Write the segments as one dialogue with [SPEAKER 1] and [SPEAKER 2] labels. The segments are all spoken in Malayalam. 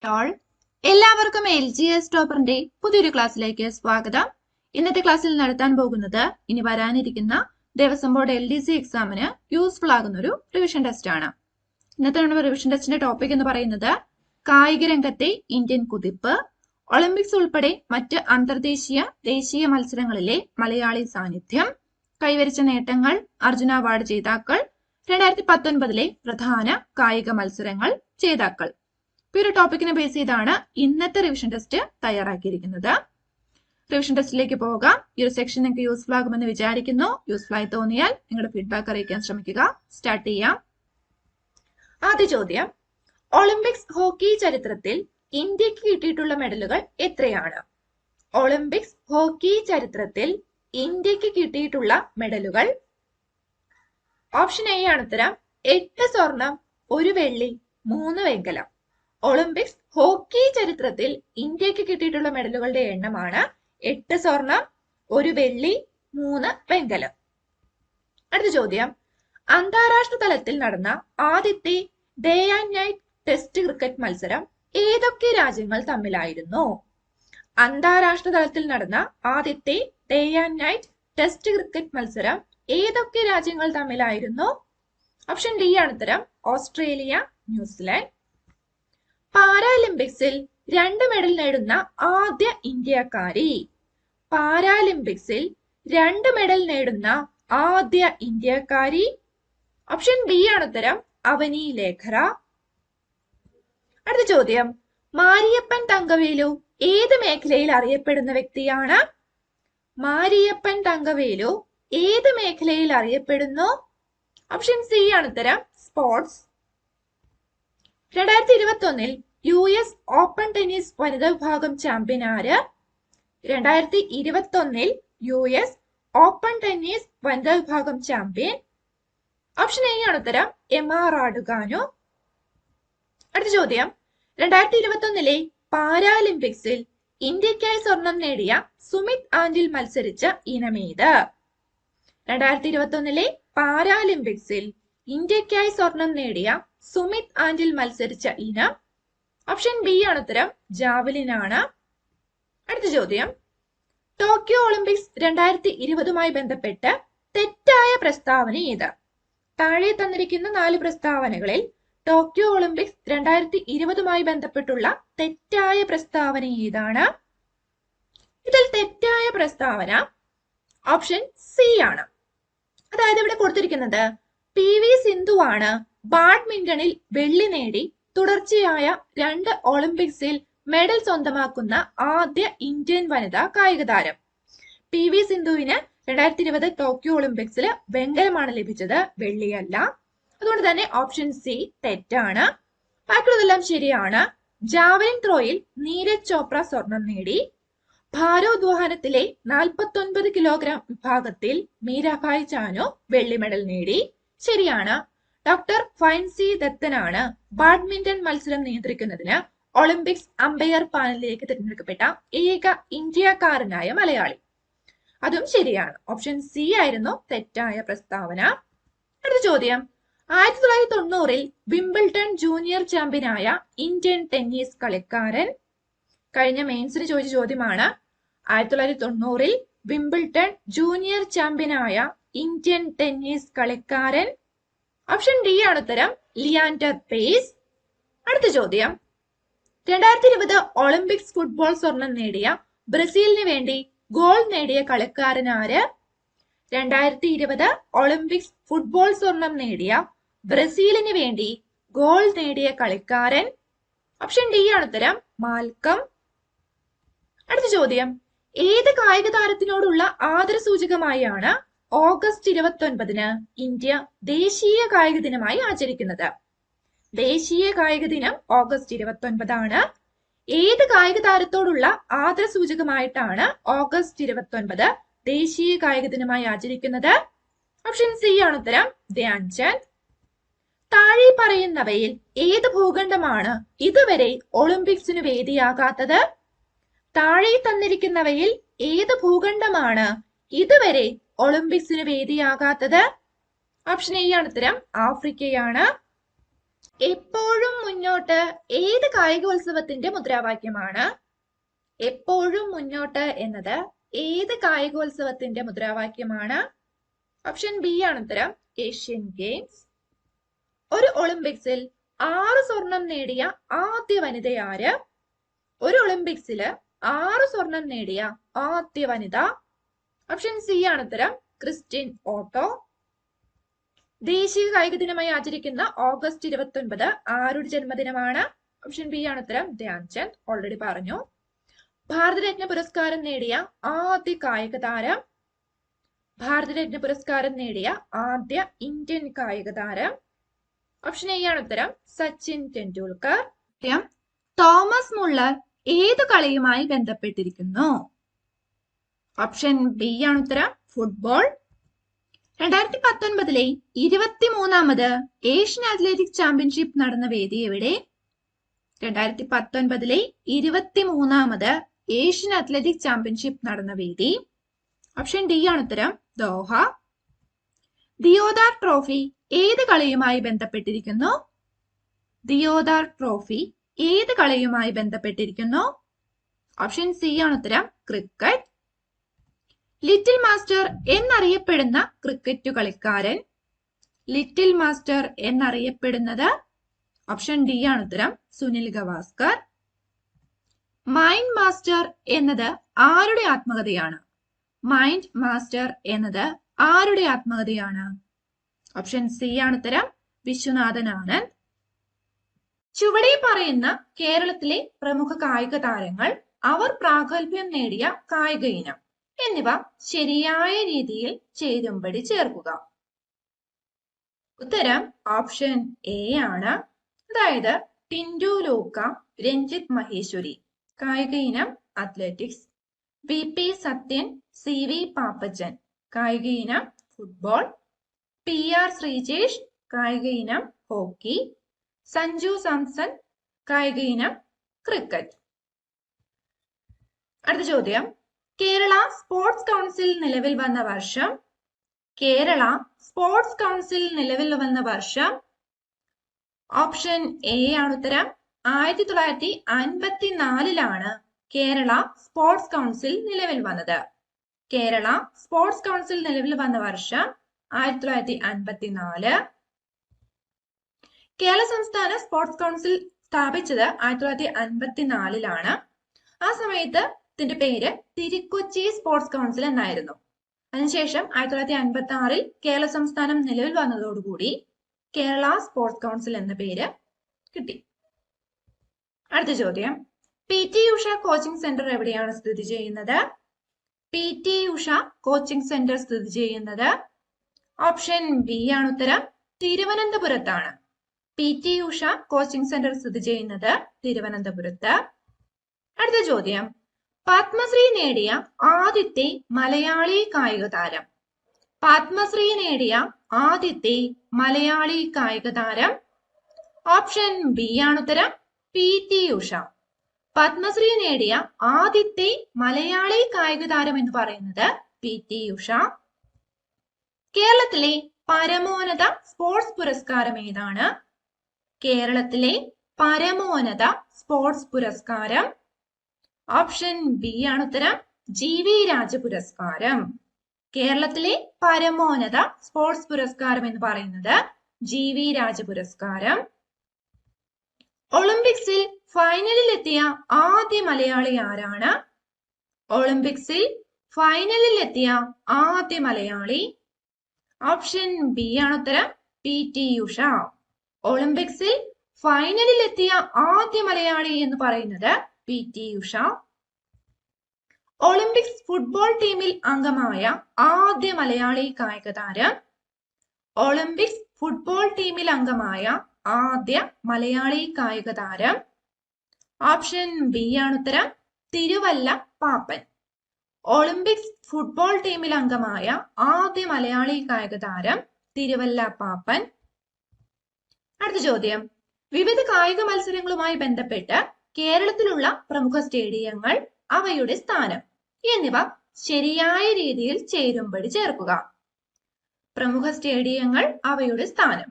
[SPEAKER 1] ടോൾ എല്ലാവർക്കും LGS ടോപ്പറിന്റെ പുതിയൊരു ക്ലാസ്സിലേക്ക് സ്വാഗതം. ഇന്നത്തെ ക്ലാസ്സിൽ നടത്താൻ പോകുന്നത് ഇനി വരാനിരിക്കുന്ന ദേവസ്വം ബോർഡ് LDC എക്സാമിന് യൂസ്ഫുൾ ആകുന്ന ഒരു റിവിഷൻ ടെസ്റ്റ് ആണ്. ഇന്നത്തെ നമ്മുടെ റിവിഷൻ ടെസ്റ്റിന്റെ ടോപ്പിക് എന്ന് പറയുന്നത് കായിക രംഗത്തെ ഇന്ത്യൻ കുതിപ്പ്, ഒളിമ്പിക്സ് ഉൾപ്പെടെ മറ്റ് അന്തർദേശീയ ദേശീയ മത്സരങ്ങളിലെ മലയാളി സാന്നിധ്യം, കൈവരിച്ച നേട്ടങ്ങൾ, അർജുന അവാർഡ് ജേതാക്കൾ, 2019 പ്രധാന കായിക മത്സരങ്ങൾ, ജേതാക്കൾ. ഈ ഒരു ടോപ്പിക്കിനെ ബേസ് ചെയ്താണ് ഇന്നത്തെ റിവിഷൻ ടെസ്റ്റ് തയ്യാറാക്കിയിരിക്കുന്നത്. റിവിഷൻ ടെസ്റ്റിലേക്ക് പോകാം. ഈ ഒരു സെക്ഷൻ നിങ്ങൾക്ക് യൂസ്ഫുൾ ആകുമെന്ന് വിചാരിക്കുന്നു. യൂസ്ഫുൾ ആയി തോന്നിയാൽ നിങ്ങളുടെ ഫീഡ്ബാക്ക് അറിയിക്കാൻ ശ്രമിക്കുക. സ്റ്റാർട്ട് ചെയ്യാം. ആദ്യ ചോദ്യം, ഒളിമ്പിക്സ് ഹോക്കി ചരിത്രത്തിൽ ഇന്ത്യക്ക് കിട്ടിയിട്ടുള്ള മെഡലുകൾ എത്രയാണ്? ഒളിമ്പിക്സ് ഹോക്കി ചരിത്രത്തിൽ ഇന്ത്യക്ക് കിട്ടിയിട്ടുള്ള മെഡലുകൾ. ഓപ്ഷൻ എ ആണ് ഉത്തരം. 8 സ്വർണം, 1 വെള്ളി, 3 വെങ്കലം. ഒളിമ്പിക്സ് ഹോക്കി ചരിത്രത്തിൽ ഇന്ത്യക്ക് കിട്ടിയിട്ടുള്ള മെഡലുകളുടെ എണ്ണമാണ് 8 സ്വർണം, 1 വെള്ളി, 3 വെങ്കലം. അടുത്ത ചോദ്യം, അന്താരാഷ്ട്ര തലത്തിൽ നടന്ന ആദ്യത്തെ day and night test cricket മത്സരം ഏതൊക്കെ രാജ്യങ്ങൾ തമ്മിലായിരുന്നു? അന്താരാഷ്ട്ര തലത്തിൽ നടന്ന ആദ്യത്തെ day and night test cricket മത്സരം ഏതൊക്കെ രാജ്യങ്ങൾ തമ്മിലായിരുന്നു? ഓപ്ഷൻ ഡി ആണ് ഉത്തരം. Australia, New Zealand. പാരാലിമ്പിക്സിൽ 2 മെഡൽ നേടുന്ന ആദ്യ ഇന്ത്യക്കാരി. പാരാലിമ്പിക്സിൽ 2 മെഡൽ നേടുന്ന ആദ്യ ഇന്ത്യക്കാരി. ഓപ്ഷൻ ബി ആണ് ഉത്തരം. അവനി ലേഖറ. അടുത്ത ചോദ്യം, മാരിയപ്പൻ തങ്കവേലു ഏത് മേഖലയിൽ അറിയപ്പെടുന്ന വ്യക്തിയാണ്? മാരിയപ്പൻ തങ്കവേലു ഏത് മേഖലയിൽ അറിയപ്പെടുന്നു? ഓപ്ഷൻ സി ആണ് ഉത്തരം. സ്പോർട്സ്. 2021 US ഓപ്പൺ ടെന്നീസ് വനിതാ വിഭാഗം ചാമ്പ്യൻ ആര്? 2021 US ഓപ്പൺ ടെന്നീസ് വനിതാ വിഭാഗം ചാമ്പ്യൻ. ഓപ്ഷൻ എ ആണ് ഉത്തരം. എമ റാഡുകാനു. അടുത്ത ചോദ്യം, 2021 പാരാലിമ്പിക്സിൽ ഇന്ത്യക്കായി സ്വർണം നേടിയ സുമിത് ആന്റിൽ മത്സരിച്ച ഇനമേത്? 2021 പാരാലിമ്പിക്സിൽ ഇന്ത്യക്കായി സ്വർണം നേടിയ സുമിത് ആന്റിൽ മത്സരിച്ച ഇനം. ഓപ്ഷൻ ബി ആണ് ഉത്തരം. ജാവലിൻ ആണ്. അടുത്ത ചോദ്യം, ടോക്കിയോ ഒളിമ്പിക്സ് 2020 ബന്ധപ്പെട്ട് തെറ്റായ പ്രസ്താവന ഏത്? താഴെ തന്നിരിക്കുന്ന 4 പ്രസ്താവനകളിൽ ടോക്കിയോ ഒളിമ്പിക്സ് 2020 ബന്ധപ്പെട്ടുള്ള തെറ്റായ പ്രസ്താവന ഏതാണ്? ഇതിൽ തെറ്റായ പ്രസ്താവന ഓപ്ഷൻ സി ആണ്. അതായത് ഇവിടെ കൊടുത്തിരിക്കുന്നത് PV സിന്ധു ആണ് ബാഡ്മിന്റണിൽ വെള്ളി നേടി തുടർച്ചയായ 2 ഒളിമ്പിക്സിൽ മെഡൽ സ്വന്തമാക്കുന്ന ആദ്യ ഇന്ത്യൻ വനിതാ കായിക താരം. PV സിന്ധുവിന് 2020 ടോക്കിയോ ഒളിമ്പിക്സിൽ വെങ്കലമാണ് ലഭിച്ചത്, വെള്ളിയല്ല. അതുകൊണ്ട് തന്നെ ഓപ്ഷൻ സി തെറ്റാണ്. ബാക്കിയുള്ളതെല്ലാം ശരിയാണ്. ജാവലിൻ ത്രോയിൽ നീരജ് ചോപ്ര സ്വർണം നേടി. ഭാരോദ്വഹനത്തിലെ 49 കിലോഗ്രാം വിഭാഗത്തിൽ മീരാഭായ് ചാനു വെള്ളി മെഡൽ നേടി. ശരിയാണ്. ഡോക്ടർ ഫൈൻസി ദത്തനാണ് ബാഡ്മിന്റൺ മത്സരം നിയന്ത്രിക്കുന്നതിന് ഒളിമ്പിക്സ് അമ്പയർ പാനലിലേക്ക് തിരഞ്ഞെടുക്കപ്പെട്ട ഏക ഇന്ത്യക്കാരനായ മലയാളി. അതും ശരിയാണ്. ഓപ്ഷൻ സി ആയിരുന്നു തെറ്റായ പ്രസ്താവന. അടുത്ത ചോദ്യം, 1990 വിംബിൾട്ടൺ ജൂനിയർ ചാമ്പ്യനായ ഇന്ത്യൻ ടെന്നീസ് കളിക്കാരൻ. കഴിഞ്ഞ മെയിൻസിന് ചോദിച്ച ചോദ്യമാണ്. 1990 വിംബിൾട്ടൺ ജൂനിയർ ചാമ്പ്യനായ ഇന്ത്യൻ ടെന്നീസ് കളിക്കാരൻ. ഓപ്ഷൻ ഡി ആണ് ഉത്തരം. Leander pace. അടുത്ത ചോദ്യം, 2020 ഒളിമ്പിക്സ് ഫുട്ബോൾ സ്വർണം നേടിയ ബ്രസീലിന് വേണ്ടി ഗോൾ നേടിയ കളിക്കാരൻ ആര്? 2020 ഒളിമ്പിക്സ് ഫുട്ബോൾ സ്വർണം നേടിയ ബ്രസീലിന് വേണ്ടി ഗോൾ നേടിയ കളിക്കാരൻ. ഓപ്ഷൻ ഡി ആണ് ഉത്തരം. മാൽക്കം. അടുത്ത ചോദ്യം, ഏത് കായിക താരത്തിനോടുള്ള ആദരസൂചകമായാണ് ഓഗസ്റ്റ് 29 ഇന്ത്യ ദേശീയ കായിക ദിനമായി ആചരിക്കുന്നത്? ദേശീയ കായിക ദിനം ഓഗസ്റ്റ് 29 ആണ്. ഏത് കായിക താരത്തോടുള്ള ആദരസൂചകമായിട്ടാണ് ഓഗസ്റ്റ് 29 ദേശീയ കായിക ദിനമായി ആചരിക്കുന്നത്? ഓപ്ഷൻ സി ആണ് ഉത്തരം. ധ്യാൻചന്ദ്. താഴെ പറയുന്നവയിൽ ഏത് ഭൂഖണ്ഡമാണ് ഇതുവരെ ഒളിമ്പിക്സിന് വേദിയാകാത്തത്? താഴെ തന്നിരിക്കുന്നവയിൽ ഏത് ഭൂഖണ്ഡമാണ് ഇതുവരെ ഒളിമ്പിക്സിന് വേദിയാകാത്തത്? ഓപ്ഷൻ എ ആണ് ഉത്തരം. ആഫ്രിക്കയാണ്. എപ്പോഴും മുന്നോട്ട് ഏത് കായികോത്സവത്തിന്റെ മുദ്രാവാക്യമാണ്? എപ്പോഴും മുന്നോട്ട് എന്നത് ഏത് കായികോത്സവത്തിന്റെ മുദ്രാവാക്യമാണ്? ഓപ്ഷൻ ബി ആണ് ഉത്തരം, ഏഷ്യൻ ഗെയിംസ്. ഒരു ഒളിമ്പിക്സിൽ 6 സ്വർണം നേടിയ ആദ്യ വനിത ആര്? ഒരു ഒളിമ്പിക്സിൽ 6 സ്വർണം നേടിയ ആദ്യ വനിത? ഓപ്ഷൻ സി ആണ് ഉത്തരം, ക്രിസ്റ്റിൻ ഓട്ടോ. ദേശീയ കായിക ദിനമായി ആചരിക്കുന്ന ഓഗസ്റ്റ് 29 ആരുടെ ജന്മദിനമാണ്? ഓപ്ഷൻ ബി ആണ് ഉത്തരം, ധ്യാൻചന്ദ്. ഓൾറെഡി പറഞ്ഞു. ഭാരതരത്ന പുരസ്കാരം നേടിയ ആദ്യ കായിക താരം? ഭാരതരത്ന പുരസ്കാരം നേടിയ ആദ്യ ഇന്ത്യൻ കായിക താരം? ഓപ്ഷൻ എ ആണ് ഉത്തരം, സച്ചിൻ ടെണ്ടുൽക്കർ. തോമസ് മുള്ളർ ഏതു കളിയുമായി ബന്ധപ്പെട്ടിരിക്കുന്നു? ഓപ്ഷൻ ബി ആണ് ഉത്തരം, ഫുട്ബോൾ. 2019 23ാമത് ഏഷ്യൻ അത്ലറ്റിക് ചാമ്പ്യൻഷിപ്പ് നടന്ന വേദി എവിടെ? 2019 23ാമത് ഏഷ്യൻ അത്ലറ്റിക് ചാമ്പ്യൻഷിപ്പ് നടന്ന വേദി? ഓപ്ഷൻ ഡി ആണ് ഉത്തരം, ദോഹ. ദിയോദാർ ട്രോഫി ഏത് കളിയുമായി ബന്ധപ്പെട്ടിരിക്കുന്നു? ദിയോദാർ ട്രോഫി ഏത് കളിയുമായി ബന്ധപ്പെട്ടിരിക്കുന്നു? ഓപ്ഷൻ സി ആണ് ഉത്തരം, ക്രിക്കറ്റ്. ലിറ്റിൽ മാസ്റ്റർ എന്നറിയപ്പെടുന്ന ക്രിക്കറ്റ് കളിക്കാരൻ? ലിറ്റിൽ മാസ്റ്റർ എന്നറിയപ്പെടുന്നത്? ഓപ്ഷൻ ഡി ആണ് ഉത്തരം, സുനിൽ ഗവാസ്കർ. മൈൻഡ് മാസ്റ്റർ എന്നത് ആരുടെ ആത്മകഥയാണ്? മൈൻഡ് മാസ്റ്റർ എന്നത് ആരുടെ ആത്മകഥയാണ്? ഓപ്ഷൻ സി ആണ് ഉത്തരം, വിശ്വനാഥൻ ആനന്ദ്. ചുവടെ പറയുന്ന കേരളത്തിലെ പ്രമുഖ കായിക താരങ്ങൾ, അവർ പ്രാഗൽഭ്യം നേടിയ കായിക ഇനം എന്നിവ ശരിയായ രീതിയിൽ ചേരുംപടി ചേർക്കുക. ഉത്തരം ഓപ്ഷൻ എ ആണ്. അതായത് ടിൻഡു ലൂക്ക, രഞ്ജിത്ത് മഹേശ്വരി. കായിക ഇനം athletics. V P Sathyan, C V Pappachan. കായിക ഇനം ഫുട്ബോൾ. പി ആർ ശ്രീജേഷ്, കായിക ഇനം ഹോക്കി. സഞ്ജു സാംസൺ, കായിക ഇനം ക്രിക്കറ്റ്. അടുത്ത ചോദ്യം, കേരള സ്പോർട്സ് കൗൺസിൽ നിലവിൽ വന്ന വർഷം? കേരള സ്പോർട്സ് കൗൺസിൽ നിലവിൽ വന്ന വർഷം? ഓപ്ഷൻ എ ആണ് ഉത്തരം, 1954 കേരള സ്പോർട്സ് കൗൺസിൽ നിലവിൽ വന്നത്. കേരള സ്പോർട്സ് കൗൺസിൽ നിലവിൽ വന്ന വർഷം 1954. കേരള സംസ്ഥാന സ്പോർട്സ് കൗൺസിൽ സ്ഥാപിച്ചത് 1954. ആ സമയത്ത് ഇതിന്റെ പേര് തിരുക്കൊച്ചി സ്പോർട്സ് കൗൺസിൽ എന്നായിരുന്നു. അതിനുശേഷം 1956 കേരള സംസ്ഥാനം നിലവിൽ വന്നതോടുകൂടി കേരള സ്പോർട്സ് കൗൺസിൽ എന്ന പേര് കിട്ടി. അടുത്ത ചോദ്യം, P T Usha coaching centre എവിടെയാണ് സ്ഥിതി ചെയ്യുന്നത്? P T Usha coaching centre സ്ഥിതി ചെയ്യുന്നത്? ഓപ്ഷൻ ബി ആണ് ഉത്തരം, തിരുവനന്തപുരത്താണ്. P T Usha coaching centre സ്ഥിതി ചെയ്യുന്നത് തിരുവനന്തപുരത്ത്. അടുത്ത ചോദ്യം, പത്മശ്രീ നേടിയ ആദ്യത്തെ മലയാളി കായിക താരം? പത്മശ്രീ നേടിയ ആദ്യത്തെ മലയാളി കായിക താരം? ഓപ്ഷൻ ബി ആണ് ഉത്തരം, പി ടി ഉഷ. പത്മശ്രീ നേടിയ ആദ്യത്തെ മലയാളി കായിക താരം എന്ന് പറയുന്നത് പി ടി ഉഷ. കേരളത്തിലെ പരമോന്നത സ്പോർട്സ് പുരസ്കാരം ഏതാണ്? കേരളത്തിലെ പരമോന്നത സ്പോർട്സ് പുരസ്കാരം? ഓപ്ഷൻ ബി ആണ് ഉത്തരം, ജി വി രാജ പുരസ്കാരം. കേരളത്തിലെ പരമോന്നത സ്പോർട്സ് പുരസ്കാരം എന്ന് പറയുന്നത് ജി വി രാജ പുരസ്കാരം. ഒളിമ്പിക്സിൽ ഫൈനലിൽ എത്തിയ ആദ്യ മലയാളി ആരാണ്? ഒളിമ്പിക്സിൽ ഫൈനലിൽ എത്തിയ ആദ്യ മലയാളി? ഓപ്ഷൻ ബി ആണ് ഉത്തരം, പി ടി ഉഷ. ഒളിമ്പിക്സിൽ ഫൈനലിൽ എത്തിയ ആദ്യ മലയാളി എന്ന് പറയുന്നത് P T Usha. Olympics football ടീമിൽ അംഗമായ ആദ്യ മലയാളി കായിക താരം? ഒളിമ്പിക്സ് ഫുട്ബോൾ ടീമിൽ അംഗമായ ആദ്യ മലയാളി കായിക താരം? ഓപ്ഷൻ ബി ആണ് ഉത്തരം, തിരുവല്ല പാപ്പൻ. ഒളിമ്പിക്സ് ഫുട്ബോൾ ടീമിൽ അംഗമായ ആദ്യ മലയാളി കായിക താരം തിരുവല്ല പാപ്പൻ. അടുത്ത ചോദ്യം, വിവിധ കായിക മത്സരങ്ങളുമായി ബന്ധപ്പെട്ട് കേരളത്തിലുള്ള പ്രമുഖ സ്റ്റേഡിയങ്ങൾ, അവയുടെ സ്ഥാനം എന്നിവ ശരിയായ രീതിയിൽ ചേരുംപടി ചേർക്കുക. പ്രമുഖ സ്റ്റേഡിയങ്ങൾ, അവയുടെ സ്ഥാനം.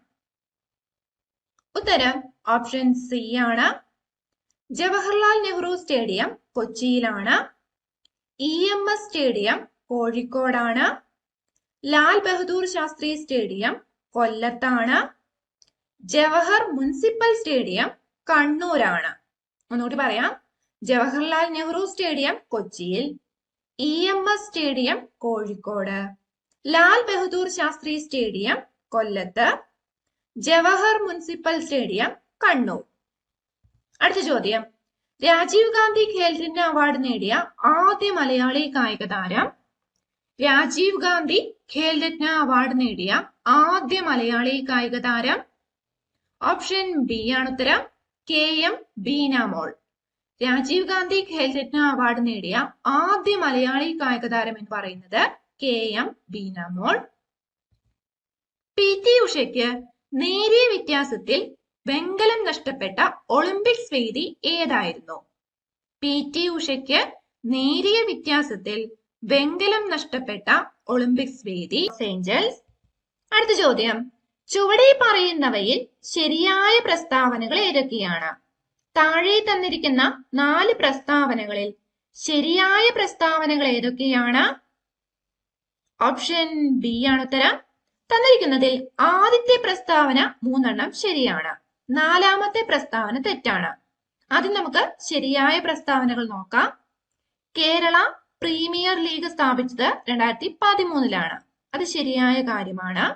[SPEAKER 1] ഉത്തരം ഓപ്ഷൻ സി ആണ്. ജവഹർലാൽ നെഹ്റു സ്റ്റേഡിയം കൊച്ചിയിലാണ്. EMS സ്റ്റേഡിയം കോഴിക്കോടാണ്. ലാൽ ബഹദൂർ ശാസ്ത്രി സ്റ്റേഡിയം കൊല്ലത്താണ്. ജവഹർ മുനിസിപ്പൽ സ്റ്റേഡിയം കണ്ണൂരാണ്. ഒന്നുകൂടി പറയാം. ജവഹർലാൽ നെഹ്റു സ്റ്റേഡിയം കൊച്ചിയിൽ, EMS സ്റ്റേഡിയം കോഴിക്കോട്, ലാൽ ബഹദൂർ ശാസ്ത്രി സ്റ്റേഡിയം കൊല്ലത്ത്, ജവഹർ മുനിസിപ്പൽ സ്റ്റേഡിയം കണ്ണൂർ. അടുത്ത ചോദ്യം, രാജീവ് ഗാന്ധി ഖേൽരത്ന അവാർഡ് നേടിയ ആദ്യ മലയാളി കായിക താരം. രാജീവ് ഗാന്ധി ഖേൽരത്ന അവാർഡ് നേടിയ ആദ്യ മലയാളി കായിക താരം. ഓപ്ഷൻ ബി ആണ് ഉത്തരം. KM ബീനാമോൾ. രാജീവ് ഗാന്ധി ഖേൽരത്ന അവാർഡ് നേടിയ ആദ്യ മലയാളി കായിക താരം എന്ന് പറയുന്നത് KM ബീനാമോൾ. PT ഉഷയ്ക്ക് നേരിയ വ്യത്യാസത്തിൽ വെങ്കലം നഷ്ടപ്പെട്ട ഒളിമ്പിക്സ് വേദി ഏതായിരുന്നു? PT ഉഷയ്ക്ക് നേരിയ വ്യത്യാസത്തിൽ വെങ്കലം നഷ്ടപ്പെട്ട ഒളിമ്പിക്സ് വേദി ലോസ് ഏഞ്ചൽസ്. അടുത്ത ചോദ്യം, ചുവടെ പറയുന്നവയിൽ ശരിയായ പ്രസ്താവനകൾ ഏതൊക്കെയാണ്? താഴെ തന്നിരിക്കുന്ന 4 പ്രസ്താവനകളിൽ ശരിയായ പ്രസ്താവനകൾ ഏതൊക്കെയാണ്? ഓപ്ഷൻ ബി ആണ് ഉത്തരം. തന്നിരിക്കുന്നതിൽ ആദ്യത്തെ പ്രസ്താവന 3 ശരിയാണ്, 4ാമത്തെ പ്രസ്താവന തെറ്റാണ്. ആദ്യം നമുക്ക് ശരിയായ പ്രസ്താവനകൾ നോക്കാം. കേരള പ്രീമിയർ ലീഗ് സ്ഥാപിച്ചത് 2013 അത് ശരിയായ കാര്യമാണ്.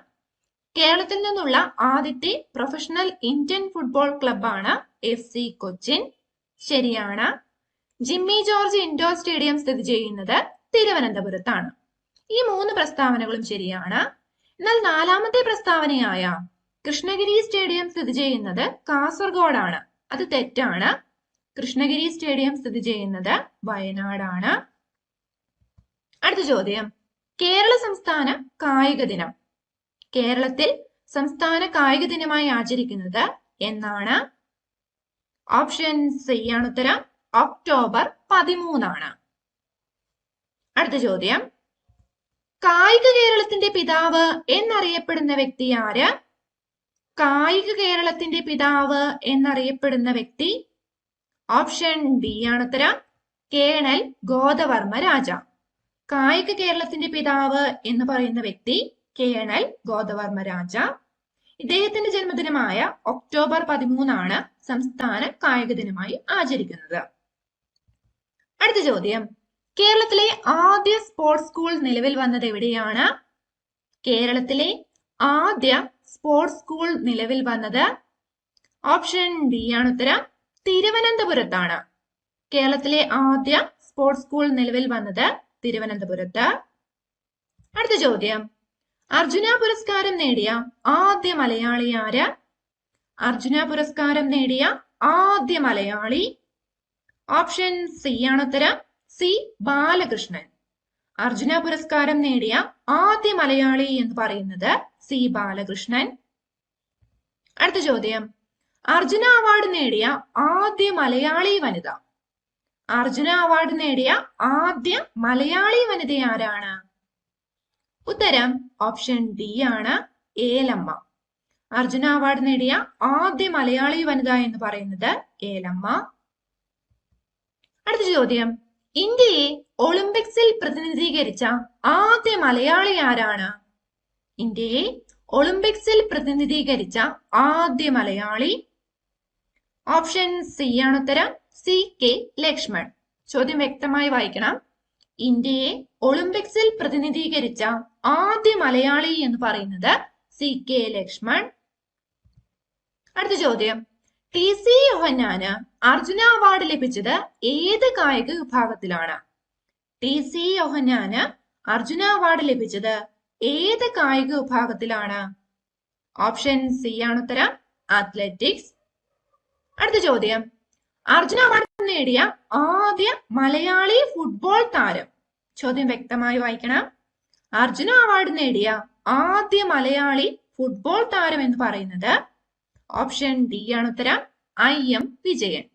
[SPEAKER 1] കേരളത്തിൽ നിന്നുള്ള ആദ്യത്തെ പ്രൊഫഷണൽ ഇന്ത്യൻ ഫുട്ബോൾ ക്ലബ്ബാണ് FC കൊച്ചിൻ, ശരിയാണ്. ജിമ്മി ജോർജ് ഇൻഡോർ സ്റ്റേഡിയം സ്ഥിതി ചെയ്യുന്നത് തിരുവനന്തപുരത്താണ്. ഈ 3 പ്രസ്താവനകളും ശരിയാണ്. എന്നാൽ 4ാമത്തെ പ്രസ്താവനയായ കൃഷ്ണഗിരി സ്റ്റേഡിയം സ്ഥിതി ചെയ്യുന്നത് കാസർഗോഡാണ്, അത് തെറ്റാണ്. കൃഷ്ണഗിരി സ്റ്റേഡിയം സ്ഥിതി ചെയ്യുന്നത് വയനാടാണ്. അടുത്ത ചോദ്യം, കേരള സംസ്ഥാന കായിക ദിനം കേരളത്തിൽ സംസ്ഥാന കായിക ദിനമായി ആചരിക്കുന്നത് എന്നാണ്? ഓപ്ഷൻ സി ആണ് ഉത്തരം. ഒക്ടോബർ 13. അടുത്ത ചോദ്യം, കായിക കേരളത്തിന്റെ പിതാവ് എന്നറിയപ്പെടുന്ന വ്യക്തി ആര്? കായിക കേരളത്തിന്റെ പിതാവ് എന്നറിയപ്പെടുന്ന വ്യക്തി. ഓപ്ഷൻ ബി ആണ് ഉത്തരം. കേണൽ ഗോദവർമ്മ രാജ. കായിക കേരളത്തിന്റെ പിതാവ് എന്ന് പറയുന്ന വ്യക്തി കേണൽ ഗോദവർമ്മ രാജ. ഇദ്ദേഹത്തിന്റെ ജന്മദിനമായ ഒക്ടോബർ 13 സംസ്ഥാന കായിക ദിനമായി ആചരിക്കുന്നത്. അടുത്ത ചോദ്യം, കേരളത്തിലെ ആദ്യ സ്പോർട്സ് സ്കൂൾ നിലവിൽ വന്നത് എവിടെയാണ്? കേരളത്തിലെ ആദ്യ സ്പോർട്സ് സ്കൂൾ നിലവിൽ വന്നത്. ഓപ്ഷൻ ബി ആണ് ഉത്തരം. തിരുവനന്തപുരത്താണ്. കേരളത്തിലെ ആദ്യ സ്പോർട്സ് സ്കൂൾ നിലവിൽ വന്നത് തിരുവനന്തപുരത്ത്. അടുത്ത ചോദ്യം, അർജുന പുരസ്കാരം നേടിയ ആദ്യ മലയാളി ആര്? അർജുന പുരസ്കാരം നേടിയ ആദ്യ മലയാളി. ഓപ്ഷൻ സി ആണ് ഉത്തരം. സി ബാലകൃഷ്ണൻ. അർജുന പുരസ്കാരം നേടിയ ആദ്യ മലയാളി എന്ന് പറയുന്നത് സി ബാലകൃഷ്ണൻ. അടുത്ത ചോദ്യം, അർജുന അവാർഡ് നേടിയ ആദ്യ മലയാളി വനിത. അർജുന അവാർഡ് നേടിയ ആദ്യ മലയാളി വനിത ആരാണ്? ഉത്തരം ഓപ്ഷൻ ഡി ആണ്. ഏലമ്മ. അർജുന അവാർഡ് നേടിയ ആദ്യ മലയാളി വനിത എന്ന് പറയുന്നത് ഏലമ്മ. അടുത്ത ചോദ്യം, ഇന്ത്യയെ ഒളിമ്പിക്സിൽ പ്രതിനിധീകരിച്ച ആദ്യ മലയാളി ആരാണ്? ഇന്ത്യയെ ഒളിമ്പിക്സിൽ പ്രതിനിധീകരിച്ച ആദ്യ മലയാളി. ഓപ്ഷൻ സി ആണ് ഉത്തരം. CK ലക്ഷ്മൺ. ചോദ്യം വ്യക്തമായി വായിക്കണം. ഇന്ത്യയെ ഒളിമ്പിക്സിൽ പ്രതിനിധീകരിച്ച ആദ്യ മലയാളി എന്ന് പറയുന്നത് CK ലക്ഷ്മൺ. അടുത്ത ചോദ്യം, TC യോഹന്നാന് അർജുന അവാർഡ് ലഭിച്ചത് ഏത് കായിക വിഭാഗത്തിലാണ്? TC യോഹന്നാന് അർജുന അവാർഡ് ലഭിച്ചത് ഏത് കായിക വിഭാഗത്തിലാണ്? ഓപ്ഷൻ സി ആണ് ഉത്തരം. അത്ലറ്റിക്സ്. അടുത്ത ചോദ്യം, അർജുന അവാർഡ് നേടിയ ആദ്യ മലയാളി ഫുട്ബോൾ താരം. ചോദ്യം വ്യക്തമായി വായിക്കണം. അർജുന അവാർഡ് നേടിയ ആദ്യ മലയാളി ഫുട്ബോൾ താരം എന്ന് പറയുന്നത് ഓപ്ഷൻ ഡി ആണ് ഉത്തരം. IM വിജയൻ.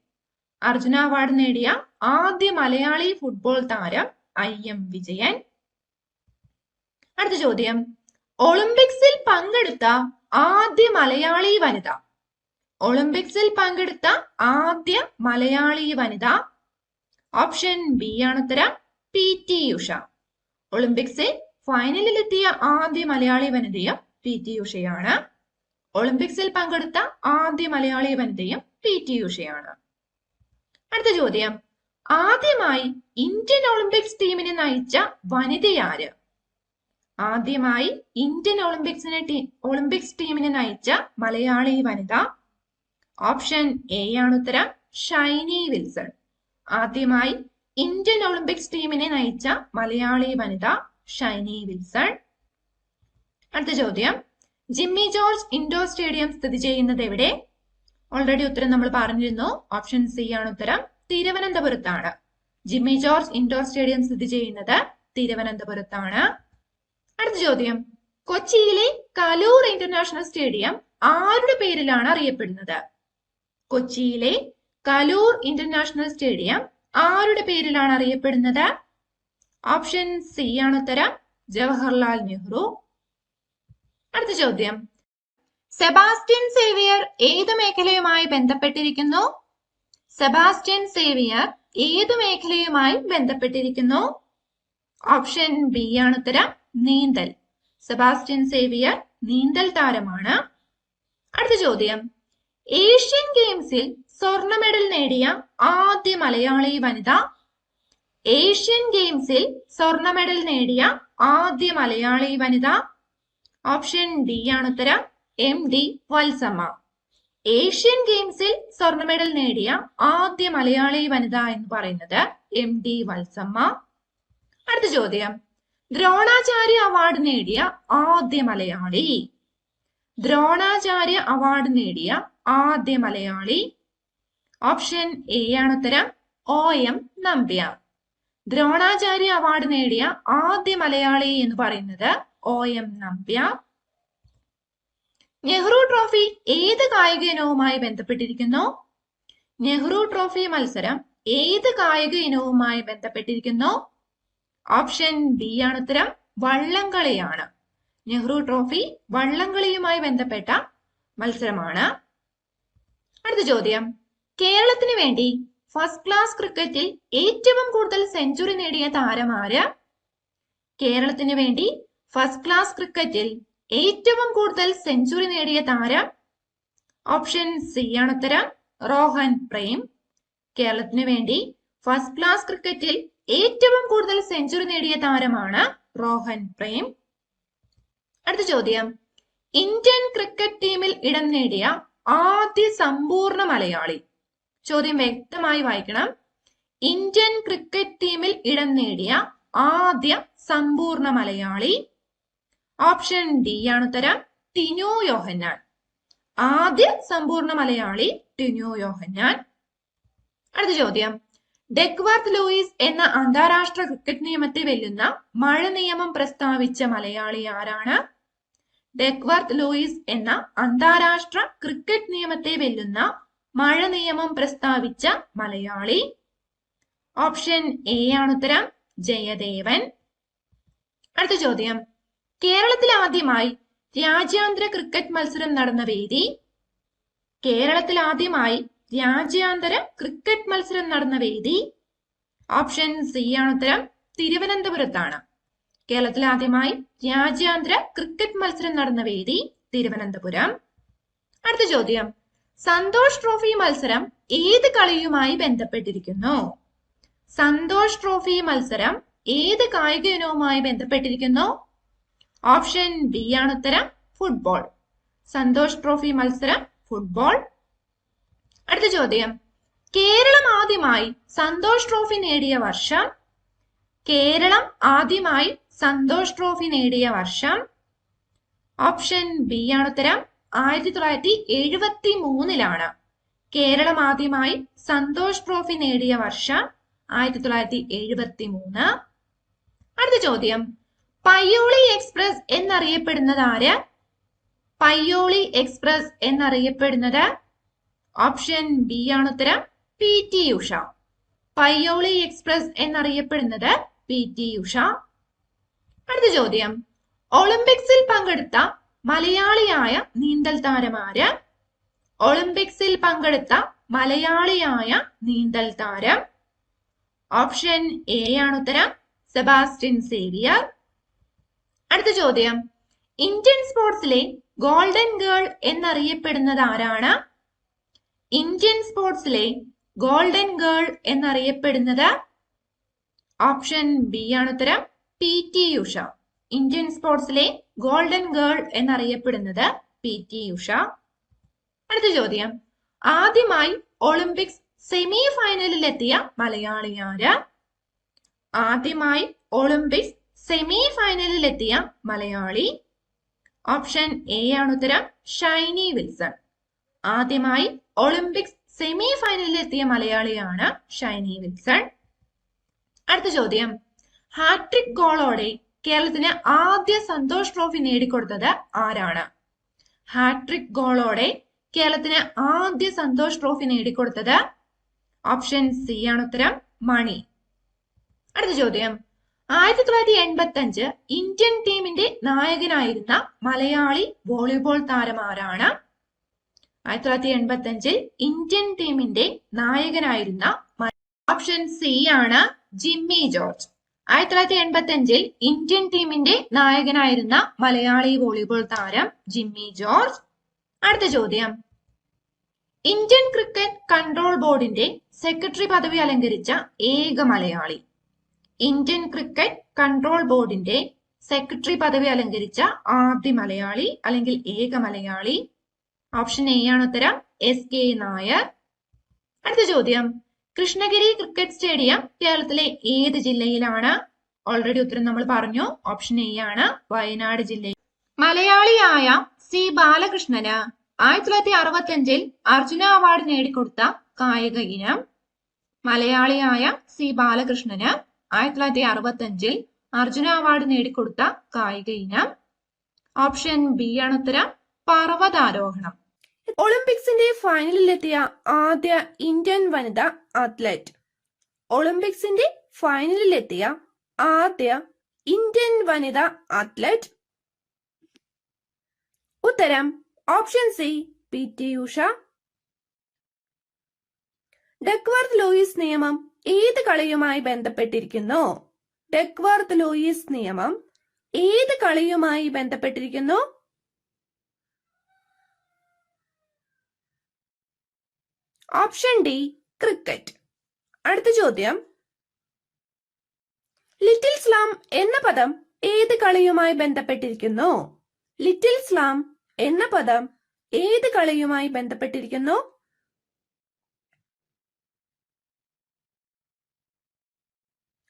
[SPEAKER 1] അർജുന അവാർഡ് നേടിയ ആദ്യ മലയാളി ഫുട്ബോൾ താരം IM വിജയൻ. അടുത്ത ചോദ്യം, ഒളിമ്പിക്സിൽ പങ്കെടുത്ത ആദ്യ മലയാളി വനിത. ഒളിമ്പിക്സിൽ പങ്കെടുത്ത ആദ്യ മലയാളി വനിത? ഓപ്ഷൻ ബി ആണ് ഉത്തരം, PT ഉഷ. ഒളിമ്പിക്സിൽ ഫൈനലിലെത്തിയ ആദ്യ മലയാളി വനിതയും PT ഉഷയാണ്. ഒളിമ്പിക്സിൽ പങ്കെടുത്ത ആദ്യ മലയാളി വനിതയും PT ഉഷയാണ്. അടുത്ത ചോദ്യം, ആദ്യമായി ഇന്ത്യൻ ഒളിമ്പിക്സ് ടീമിനെ നയിച്ച വനിതയാര്? ആദ്യമായി ഇന്ത്യൻ ഒളിമ്പിക്സ് ടീമിനെ നയിച്ച മലയാളി വനിത? ഓപ്ഷൻ എ ആണ് ഉത്തരം, ഷൈനി വിൽസൺ. ആദ്യമായി ഇന്ത്യൻ ഒളിമ്പിക്സ് ടീമിനെ നയിച്ച മലയാളി വനിത ഷൈനി വിൽസൺ. അടുത്ത ചോദ്യം, ജിമ്മി ജോർജ് ഇൻഡോർ സ്റ്റേഡിയം സ്ഥിതി ചെയ്യുന്നത് എവിടെ? ഓൾറെഡി ഉത്തരം നമ്മൾ പറഞ്ഞിരുന്നു. ഓപ്ഷൻ സി ആണ് ഉത്തരം, തിരുവനന്തപുരത്താണ്. ജിമ്മി ജോർജ് ഇൻഡോർ സ്റ്റേഡിയം സ്ഥിതി ചെയ്യുന്നത് തിരുവനന്തപുരത്താണ്. അടുത്ത ചോദ്യം, കൊച്ചിയിലെ കലൂർ ഇന്റർനാഷണൽ സ്റ്റേഡിയം ആരുടെ പേരിലാണ് അറിയപ്പെടുന്നത്? കൊച്ചിയിലെ കലൂർ ഇന്റർനാഷണൽ സ്റ്റേഡിയം ആരുടെ പേരിലാണ് അറിയപ്പെടുന്നത്? ഓപ്ഷൻ സി ആണ് ഉത്തരം, ജവഹർലാൽ നെഹ്റു. അടുത്ത ചോദ്യം, സെബാസ്റ്റ്യൻ സേവിയർ ഏത് മേഖലയുമായി ബന്ധപ്പെട്ടിരിക്കുന്നു? സെബാസ്റ്റ്യൻ സേവിയർ ഏത് മേഖലയുമായി ബന്ധപ്പെട്ടിരിക്കുന്നു? ഓപ്ഷൻ ബി ആണ് ഉത്തരം, നീന്തൽ. സെബാസ്റ്റ്യൻ സേവിയർ നീന്തൽ താരമാണ്. അടുത്ത ചോദ്യം, ഏഷ്യൻ ഗെയിംസിൽ സ്വർണ്ണ മെഡൽ നേടിയ ആദ്യ മലയാളി വനിത? ഏഷ്യൻ ഗെയിംസിൽ സ്വർണ്ണ മെഡൽ നേടിയ ആദ്യ മലയാളി വനിത? ഓപ്ഷൻ ഡി ആണ് ഉത്തരം, MD വത്സമ്മ. ഏഷ്യൻ ഗെയിംസിൽ സ്വർണ്ണ മെഡൽ നേടിയ ആദ്യ മലയാളി വനിത എന്ന് പറയുന്നത് MD വത്സമ്മ. അടുത്ത ചോദ്യം, ദ്രോണാചാര്യ അവാർഡ് നേടിയ ആദ്യ മലയാളി? ദ്രോണാചാര്യ അവാർഡ് നേടിയ ആദ്യ മലയാളി? ഓപ്ഷൻ എ ആണ് ഉത്തരം, OM നമ്പ്യാർ. ദ്രോണാചാര്യ അവാർഡ് നേടിയ ആദ്യ മലയാളി എന്ന് പറയുന്നത് OM നമ്പ്യാർ. നെഹ്റു ട്രോഫി ഏത് കായിക ഇനവുമായി ബന്ധപ്പെട്ടിരിക്കുന്നു? നെഹ്റു ട്രോഫി മത്സരം ഏത് കായിക ഇനവുമായി ബന്ധപ്പെട്ടിരിക്കുന്നു? ഓപ്ഷൻ ബി ആണ് ഉത്തരം, വള്ളംകളിയാണ്. നെഹ്റു ട്രോഫി വള്ളംകളിയുമായി ബന്ധപ്പെട്ട മത്സരമാണ്. അടുത്ത ചോദ്യം, കേരളത്തിന് വേണ്ടി ഫസ്റ്റ് ക്ലാസ് ക്രിക്കറ്റിൽ ഏറ്റവും കൂടുതൽ സെഞ്ചുറി നേടിയ താരമാര്? കേരളത്തിന് വേണ്ടി ഫസ്റ്റ് ക്ലാസ് ക്രിക്കറ്റിൽ ഏറ്റവും കൂടുതൽ സെഞ്ചുറി നേടിയ താരം? ഓപ്ഷൻ സി ആണ് ഉത്തരം, റോഹൻ പ്രേം. കേരളത്തിന് വേണ്ടി ഫസ്റ്റ് ക്ലാസ് ക്രിക്കറ്റിൽ ഏറ്റവും കൂടുതൽ സെഞ്ചുറി നേടിയ താരമാണ് റോഹൻ പ്രേം. അടുത്ത ചോദ്യം, ഇന്ത്യൻ ക്രിക്കറ്റ് ടീമിൽ ഇടം നേടിയ ആദ്യ സമ്പൂർണ്ണ മലയാളി? ചോദ്യം വ്യക്തമായി വായിക്കണം. ഇന്ത്യൻ ക്രിക്കറ്റ് ടീമിൽ ഇടം നേടിയ ആദ്യ സമ്പൂർണ്ണ മലയാളി? ഓപ്ഷൻ ഡി ആണ് ഉത്തരം, ടിനു യോഹന്നാൻ. ആദ്യ സമ്പൂർണ്ണ മലയാളി ടിനു യോഹന്നാൻ. അടുത്ത ചോദ്യം, ഡെക്വർത്ത് ലൂയിസ് എന്ന അന്താരാഷ്ട്ര ക്രിക്കറ്റ് നിയമത്തെ വെല്ലുന്ന മഴ നിയമം പ്രസ്താവിച്ച മലയാളി ആരാണ്? ഡെക്വർത്ത് ലൂയിസ് എന്ന അന്താരാഷ്ട്ര ക്രിക്കറ്റ് നിയമത്തെ വെല്ലുന്ന മഴ നിയമം പ്രസ്താവിച്ച മലയാളി? ഓപ്ഷൻ എ ആണ് ഉത്തരം, ജയദേവൻ. അടുത്ത ചോദ്യം, കേരളത്തിൽ ആദ്യമായി രാജ്യാന്തര ക്രിക്കറ്റ് മത്സരം നടന്ന വേദി? കേരളത്തിൽ ആദ്യമായി രാജ്യാന്തര ക്രിക്കറ്റ് മത്സരം നടന്ന വേദി? ഓപ്ഷൻ സി ആണ് ഉത്തരം, തിരുവനന്തപുരത്താണ്. കേരളത്തിൽ ആദ്യമായി രാജ്യാന്തര ക്രിക്കറ്റ് മത്സരം നടന്ന വേദി തിരുവനന്തപുരം. അടുത്ത ചോദ്യം, സന്തോഷ് ട്രോഫി മത്സരം ഏത് കളിയുമായി ബന്ധപ്പെട്ടിരിക്കുന്നു? സന്തോഷ് ട്രോഫി മത്സരം ഏത് കായിക ഇനവുമായി ബന്ധപ്പെട്ടിരിക്കുന്നു? ഓപ്ഷൻ ബി ആണ് ഉത്തരം, ഫുട്ബോൾ. സന്തോഷ് ട്രോഫി മത്സരം ഫുട്ബോൾ. അടുത്ത ചോദ്യം, കേരളം ആദ്യമായി സന്തോഷ് ട്രോഫി നേടിയ വർഷം? കേരളം ആദ്യമായി സന്തോഷ് ട്രോഫി നേടിയ വർഷം? ഓപ്ഷൻ ബി ആണ് ഉത്തരം, 1973 കേരളം ആദ്യമായി സന്തോഷ് ട്രോഫി നേടിയ വർഷം 1973. അടുത്ത ചോദ്യം, പയ്യോളി എക്സ്പ്രസ് എന്നറിയപ്പെടുന്നത് ആര്? പയ്യോളി എക്സ്പ്രസ് എന്നറിയപ്പെടുന്നത്? ഓപ്ഷൻ ബി ആണ് ഉത്തരം, PT ഉഷ. പയ്യോളി എക്സ്പ്രസ് എന്നറിയപ്പെടുന്നത് PT ഉഷ. അടുത്ത ചോദ്യം, ഒളിമ്പിക്സിൽ പങ്കെടുത്ത മലയാളിയായ നീന്തൽ താരമാര്? ഒളിമ്പിക്സിൽ പങ്കെടുത്ത മലയാളിയായ നീന്തൽ താരം? ഓപ്ഷൻ എ ആണ് ഉത്തരം, സെബാസ്റ്റ്യൻ സേവിയർ. അടുത്ത ചോദ്യം, ഇന്ത്യൻ സ്പോർട്സിലെ ഗോൾഡൻ ഗേൾ എന്നറിയപ്പെടുന്നത് ആരാണ്? ഇന്ത്യൻ സ്പോർട്സിലെ ഗോൾഡൻ ഗേൾ എന്നറിയപ്പെടുന്നത്? ഓപ്ഷൻ ബി ആണ് ഉത്തരം, പി ടി ഉഷ. ഇന്ത്യൻ സ്പോർട്സിലെ ഗോൾഡൻ ഗേൾ എന്നറിയപ്പെടുന്നത് പി ടി ഉഷ. അടുത്ത ചോദ്യം, ആദ്യമായി ഒളിമ്പിക്സ് സെമി ഫൈനലിലെത്തിയ മലയാളി ആര്? ആദ്യമായി ഒളിമ്പിക്സ് സെമി ഫൈനലിലെത്തിയ മലയാളി? ഓപ്ഷൻ എ ആണ് ഉത്തരം, ഷൈനി വിൽസൺ. ആദ്യമായി ഒളിമ്പിക്സ് സെമി ഫൈനലിലെത്തിയ മലയാളിയാണ് ഷൈനി വിൽസൺ. അടുത്ത ചോദ്യം, ഹാട്രിക് ഗോളോടെ കേരളത്തിന് ആദ്യ സന്തോഷ് ട്രോഫി നേടിക്കൊടുത്തത് ആരാണ്? ഹാട്രിക് ഗോളോടെ കേരളത്തിന് ആദ്യ സന്തോഷ് ട്രോഫി നേടിക്കൊടുത്തത്? ഓപ്ഷൻ സി ആണ് ഉത്തരം, മണി. അടുത്ത ചോദ്യം, 1985 ഇന്ത്യൻ ടീമിന്റെ നായകനായിരുന്ന മലയാളി വോളിബോൾ താരം ആരാണ്? 1985 ഇന്ത്യൻ ടീമിന്റെ നായകനായിരുന്ന? ഓപ്ഷൻ സി ആണ് ജിമ്മി ജോർജ്. 1985 ഇന്ത്യൻ ടീമിന്റെ നായകനായിരുന്ന മലയാളി വോളിബോൾ താരം ജിമ്മി ജോർജ്. അടുത്ത ചോദ്യം, ഇന്ത്യൻ ക്രിക്കറ്റ് കൺട്രോൾ ബോർഡിന്റെ സെക്രട്ടറി പദവി അലങ്കരിച്ച ഏക മലയാളി? ഇന്ത്യൻ ക്രിക്കറ്റ് കൺട്രോൾ ബോർഡിന്റെ സെക്രട്ടറി പദവി അലങ്കരിച്ച ആദ്യ മലയാളി അല്ലെങ്കിൽ ഏക മലയാളി? ഓപ്ഷൻ എ ആണ് ഉത്തരം, എസ് കെ നായർ. അടുത്ത ചോദ്യം, കൃഷ്ണഗിരി ക്രിക്കറ്റ് സ്റ്റേഡിയം കേരളത്തിലെ ഏത് ജില്ലയിലാണ്? ഓൾറെഡി ഉത്തരം നമ്മൾ പറഞ്ഞു, ഓപ്ഷൻ എ ആണ്, വയനാട് ജില്ലയിൽ. മലയാളിയായ സി ബാലകൃഷ്ണന് 1965 അർജുന അവാർഡ് നേടിക്കൊടുത്ത കായിക ഇനം? മലയാളിയായ സി ബാലകൃഷ്ണന് 1965 അർജുന അവാർഡ് നേടിക്കൊടുത്ത കായിക ഇനം? ഓപ്ഷൻ ബി ആണ് ഉത്തരം, പർവ്വതാരോഹണം. ഒളിമ്പിക്സിന്റെ ഫൈനലിലെത്തിയ ആദ്യ ഇന്ത്യൻ വനിത അത്ലറ്റ്? ഒളിമ്പിക്സിന്റെ ഫൈനലിലെത്തിയ ആദ്യ ഇന്ത്യൻ വനിത അത്ലറ്റ്? ഉത്തരം option C, P T Usha. Duckworth Luis നിയമം ഏത് കളിയുമായി ബന്ധപ്പെട്ടിരിക്കുന്നു? ഡക്വർത്ത് ലൂയിസ് നിയമം ഏത് കളിയുമായി ബന്ധപ്പെട്ടിരിക്കുന്നു? Option D, cricket. അടുത്ത ചോദ്യം, ലിറ്റിൽ സ്ലാം എന്ന പദം ഏത് കളിയുമായി ബന്ധപ്പെട്ടിരിക്കുന്നു? ലിറ്റിൽ സ്ലാം എന്ന പദം ഏത് കളിയുമായി ബന്ധപ്പെട്ടിരിക്കുന്നു?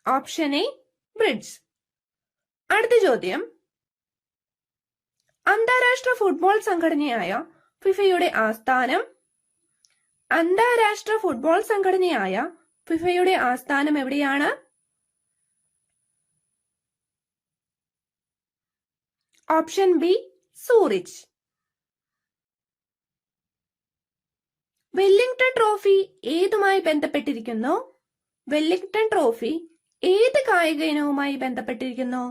[SPEAKER 1] Option A, bridge. അടുത്ത ചോദ്യം, അന്താരാഷ്ട്ര ഫുട്ബോൾ സംഘടനയായ ഫിഫയുടെ ആസ്ഥാനം? അന്താരാഷ്ട്ര ഫുട്ബോൾ സംഘടനയായ ഫിഫയുടെ ആസ്ഥാനം എവിടെയാണ്? Option B, Zurich. Wellington trophy ഏതുമായി ബന്ധപ്പെട്ടിരിക്കുന്നു? വെല്ലിംഗ്ടൺ ട്രോഫി ഏത് കായിക ഇനവുമായി ബന്ധപ്പെട്ടിരിക്കുന്നു?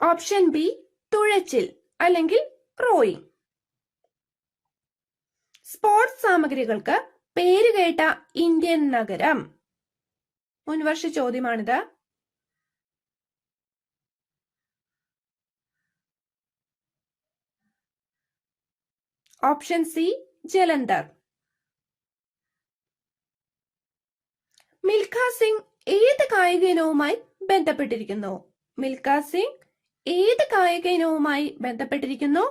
[SPEAKER 1] ഓപ്ഷൻ ബി, തുഴച്ചിൽ അല്ലെങ്കിൽ റോയിങ്. സ്പോർട്സ് സാമഗ്രികൾക്ക് പേരുകേട്ട ഇന്ത്യൻ നഗരം? മുൻവർഷ ചോദ്യമാണിത്. Option C, Jalandhar. മിൽഖ സിംഗ് ഏത് കായിക ഇനവുമായി ബന്ധപ്പെട്ടിരിക്കുന്നു? മിൽഖ സിംഗ് ഏത് കായിക ഇനവുമായി ബന്ധപ്പെട്ടിരിക്കുന്നു?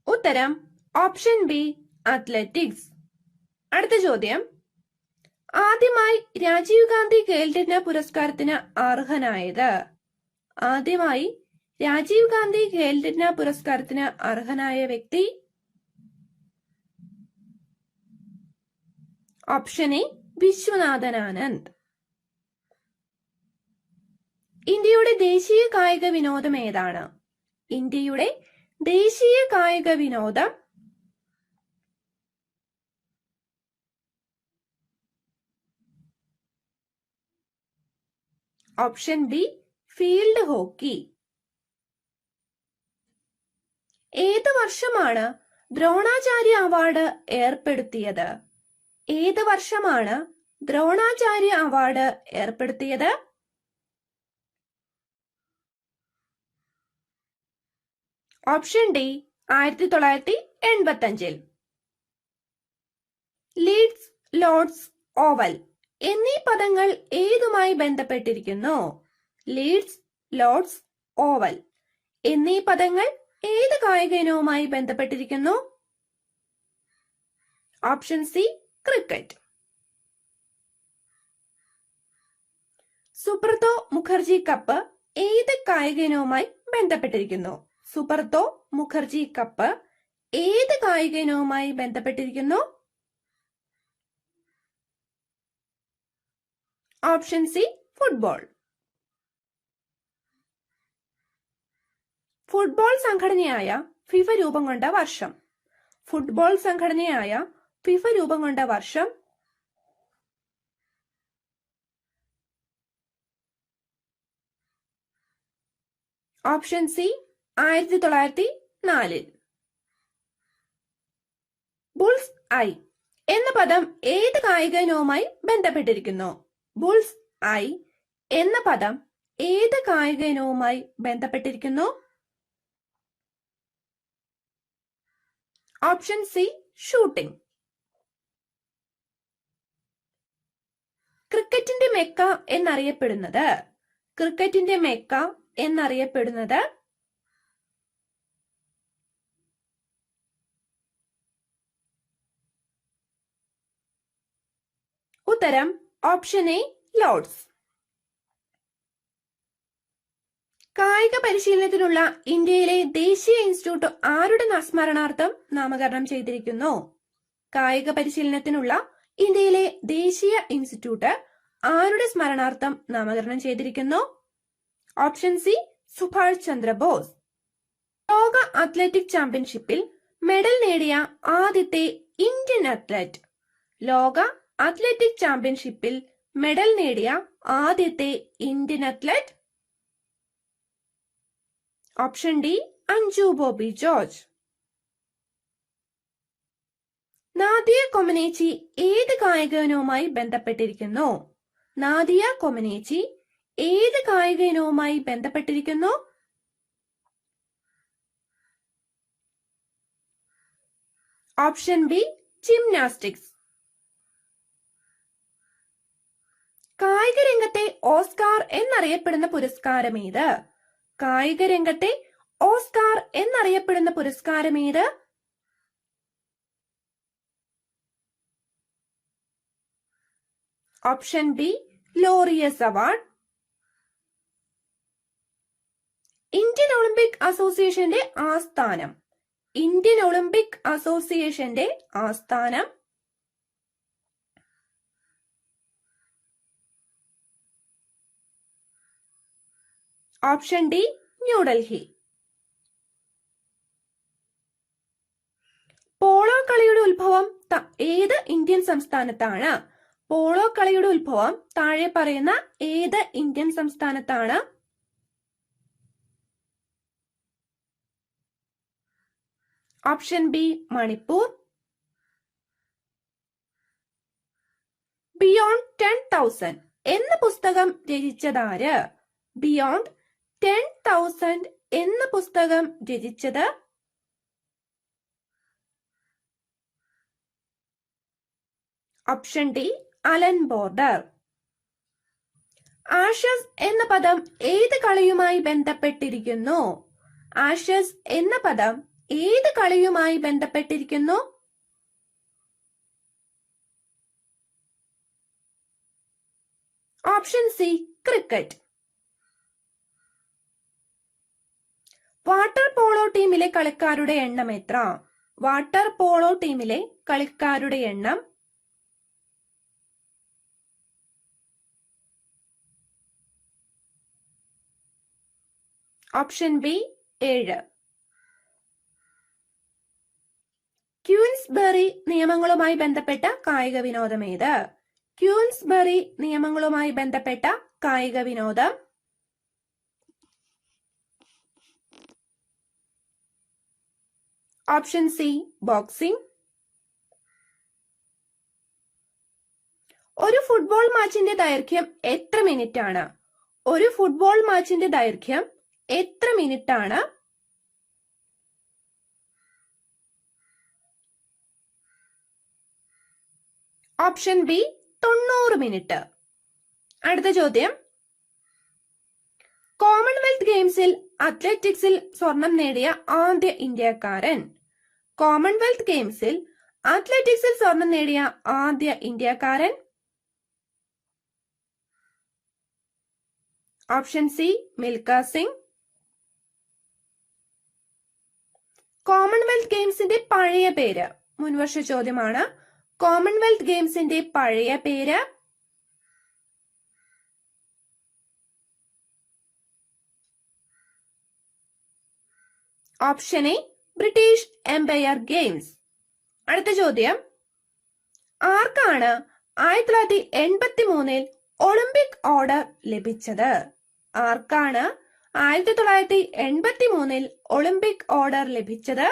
[SPEAKER 1] ഉത്തരം ഓപ്ഷൻ ബി, അത്ലറ്റിക്സ്. അടുത്ത ചോദ്യം, ആദ്യമായി രാജീവ് ഗാന്ധി ഖേൽരത്ന പുരസ്കാരത്തിന് അർഹനായത്? ആദ്യമായി രാജീവ് ഗാന്ധി ഖേൽരത്ന പുരസ്കാരത്തിന് അർഹനായ വ്യക്തി? Option A, Viswanathan Anand. ഇന്ത്യയുടെ ദേശീയ കായിക വിനോദം ഏതാണ്? ഇന്ത്യയുടെ ദേശീയ കായിക വിനോദം? Option B field hockey. ഏത് വർഷമാണ് ദ്രോണാചാര്യ അവാർഡ് ഏർപ്പെടുത്തിയത്? ഏത് വർഷമാണ് ദ്രോണാചാര്യ അവാർഡ് ഏർപ്പെടുത്തിയത്? Option D 1985. Leeds, Lords, Oval എന്നീ പദങ്ങൾ ഏതുമായി ബന്ധപ്പെട്ടിരിക്കുന്നു? ലീഡ്സ്, ലോർഡ്സ്, ഓവൽ എന്നീ പദങ്ങൾ ഏത് കായിക ഇനവുമായി ബന്ധപ്പെട്ടിരിക്കുന്നു? Option C cricket. Subroto Mukherjee cup ഏത് കായിക ഇനവുമായി ബന്ധപ്പെട്ടിരിക്കുന്നു? സുബ്രതോ മുഖർജി കപ്പ് ഏത് കായിക ഇനവുമായി ബന്ധപ്പെട്ടിരിക്കുന്നു? Option C football. ഫുട്ബോൾ സംഘടനയായ ഫിഫ രൂപം കൊണ്ട വർഷം. ഫുട്ബോൾ സംഘടനയായ ഫിഫ രൂപം കൊണ്ട വർഷം. Option C 1904. ബുൾസ് ഐ എന്ന പദം ഏത് കായിക ഇനവുമായി ബന്ധപ്പെട്ടിരിക്കുന്നു? ബുൾസ് ഐ എന്ന പദം ഏത് കായിക ഇനവുമായി ബന്ധപ്പെട്ടിരിക്കുന്നു? Option C shooting. ക്രിക്കറ്റിന്റെ മെക്ക എന്നറിയപ്പെടുന്നത്? ക്രിക്കറ്റിന്റെ മെക്ക എന്നറിയപ്പെടുന്നത്? ഉത്തരം ഓപ്ഷൻ എ ലോർഡ്സ്. കായിക പരിശീലനത്തിനുള്ള ഇന്ത്യയിലെ ദേശീയ ഇൻസ്റ്റിറ്റ്യൂട്ട് ആരുടെ സ്മരണാർത്ഥം നാമകരണം ചെയ്തിരിക്കുന്നു? കായിക പരിശീലനത്തിനുള്ള ഇന്ത്യയിലെ ദേശീയ ഇൻസ്റ്റിറ്റ്യൂട്ട് ആരുടെ സ്മരണാർത്ഥം നാമകരണം ചെയ്തിരിക്കുന്നു? Option C Subhash Chandra Bose. ലോക അത്ലറ്റിക് ചാമ്പ്യൻഷിപ്പിൽ മെഡൽ നേടിയ ആദ്യത്തെ ഇന്ത്യൻ അത്ലറ്റ്. ലോക അത്ലറ്റിക് ചാമ്പ്യൻഷിപ്പിൽ മെഡൽ നേടിയ ആദ്യത്തെ Indian athlete. Option D Anju Bobby George. Nadia Comaneci ഏത് കായിക ഇനവുമായി ബന്ധപ്പെട്ടിരിക്കുന്നു? നാദിയ കൊമനേച്ചി ഏത് കായിക ഇനവുമായി ബന്ധപ്പെട്ടിരിക്കുന്നു? Option B gymnastics. കായിക രംഗത്തെ ഓസ്കാർ എന്നറിയപ്പെടുന്ന പുരസ്കാരം ഏത്? കായിക രംഗത്തെ ഓസ്കാർ എന്നറിയപ്പെടുന്ന പുരസ്കാരം ഏത്? Option B Laureus award. Indian Olympic അസോസിയേഷന്റെ ആസ്ഥാനം. ഇന്ത്യൻ ഒളിമ്പിക് അസോസിയേഷന്റെ ആസ്ഥാനം. Option D New Delhi. പോളോ കളിയുടെ ഉത്ഭവം ഏത് ഇന്ത്യൻ സംസ്ഥാനത്താണ്? പോളോ കളിയുടെ ഉത്ഭവം താഴെ പറയുന്ന ഏത് ഇന്ത്യൻ സംസ്ഥാനത്താണ്? Option B Manipur. ബിയോണ്ട് 10,000 എന്ന പുസ്തകം രചിച്ചതാര്? ബിയോണ്ട് 10,000 എന്ന പുസ്തകം രചിച്ചത്? Option D Allan Border. Ashes എന്ന പദം ഏത് കളിയുമായി ബന്ധപ്പെട്ടിരിക്കുന്നു? ആഷസ് എന്ന പദം ഏത് കളിയുമായി ബന്ധപ്പെട്ടിരിക്കുന്നു? Option C cricket. Water polo ടീമിലെ കളിക്കാരുടെ എണ്ണം എത്ര? വാട്ടർ പോളോ ടീമിലെ കളിക്കാരുടെ എണ്ണം? Option B 7. ക്യൂൻസ്ബറി നിയമങ്ങളുമായി ബന്ധപ്പെട്ട കായിക വിനോദം ഏത്? ക്യൂൻസ്ബറി നിയമങ്ങളുമായി ബന്ധപ്പെട്ട കായിക വിനോദം? Option C boxing. ഒരു ഫുട്ബോൾ മാച്ചിന്റെ ദൈർഘ്യം എത്ര മിനിറ്റ് ആണ്? ഒരു ഫുട്ബോൾ മാച്ചിന്റെ ദൈർഘ്യം എത്ര മിനിറ്റ് ആണ്? Option B 90 minute. അടുത്ത ചോദ്യം, കോമൺവെൽത്ത് ഗെയിംസിൽ അത്ലറ്റിക്സിൽ സ്വർണം നേടിയ ആദ്യ ഇന്ത്യക്കാരൻ? കോമൺവെൽത്ത് ഗെയിംസിൽ അത്ലറ്റിക്സിൽ സ്വർണം നേടിയ ആദ്യ ഇന്ത്യക്കാരൻ? Option C Milkha Singh. Commonwealth ഗെയിംസിന്റെ പഴയ പേര്? മുൻവർഷ ചോദ്യമാണ്. കോമൺവെൽത്ത് ഗെയിംസിന്റെ പഴയ പേര്? Option A British Empire Games. അടുത്ത ചോദ്യം, ആർക്കാണ് 1983 ഒളിമ്പിക് ഓർഡർ ലഭിച്ചത്? ആർക്കാണ് 1983 ഒളിമ്പിക് ഓർഡർ ലഭിച്ചത്?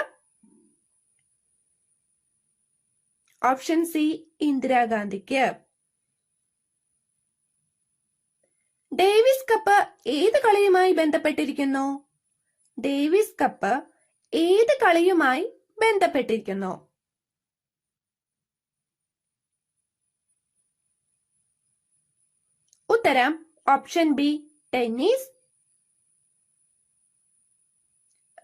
[SPEAKER 1] ഓപ്ഷൻ സി ഇന്ദിരാഗാന്ധിക്ക്. ഡേവിസ് കപ്പ് ഏത് കളിയുമായി ബന്ധപ്പെട്ടിരിക്കുന്നു? ഡേവിസ് കപ്പ് ഏത് കളിയുമായി ബന്ധപ്പെട്ടിരിക്കുന്നു? ഉത്തരം option B tennis.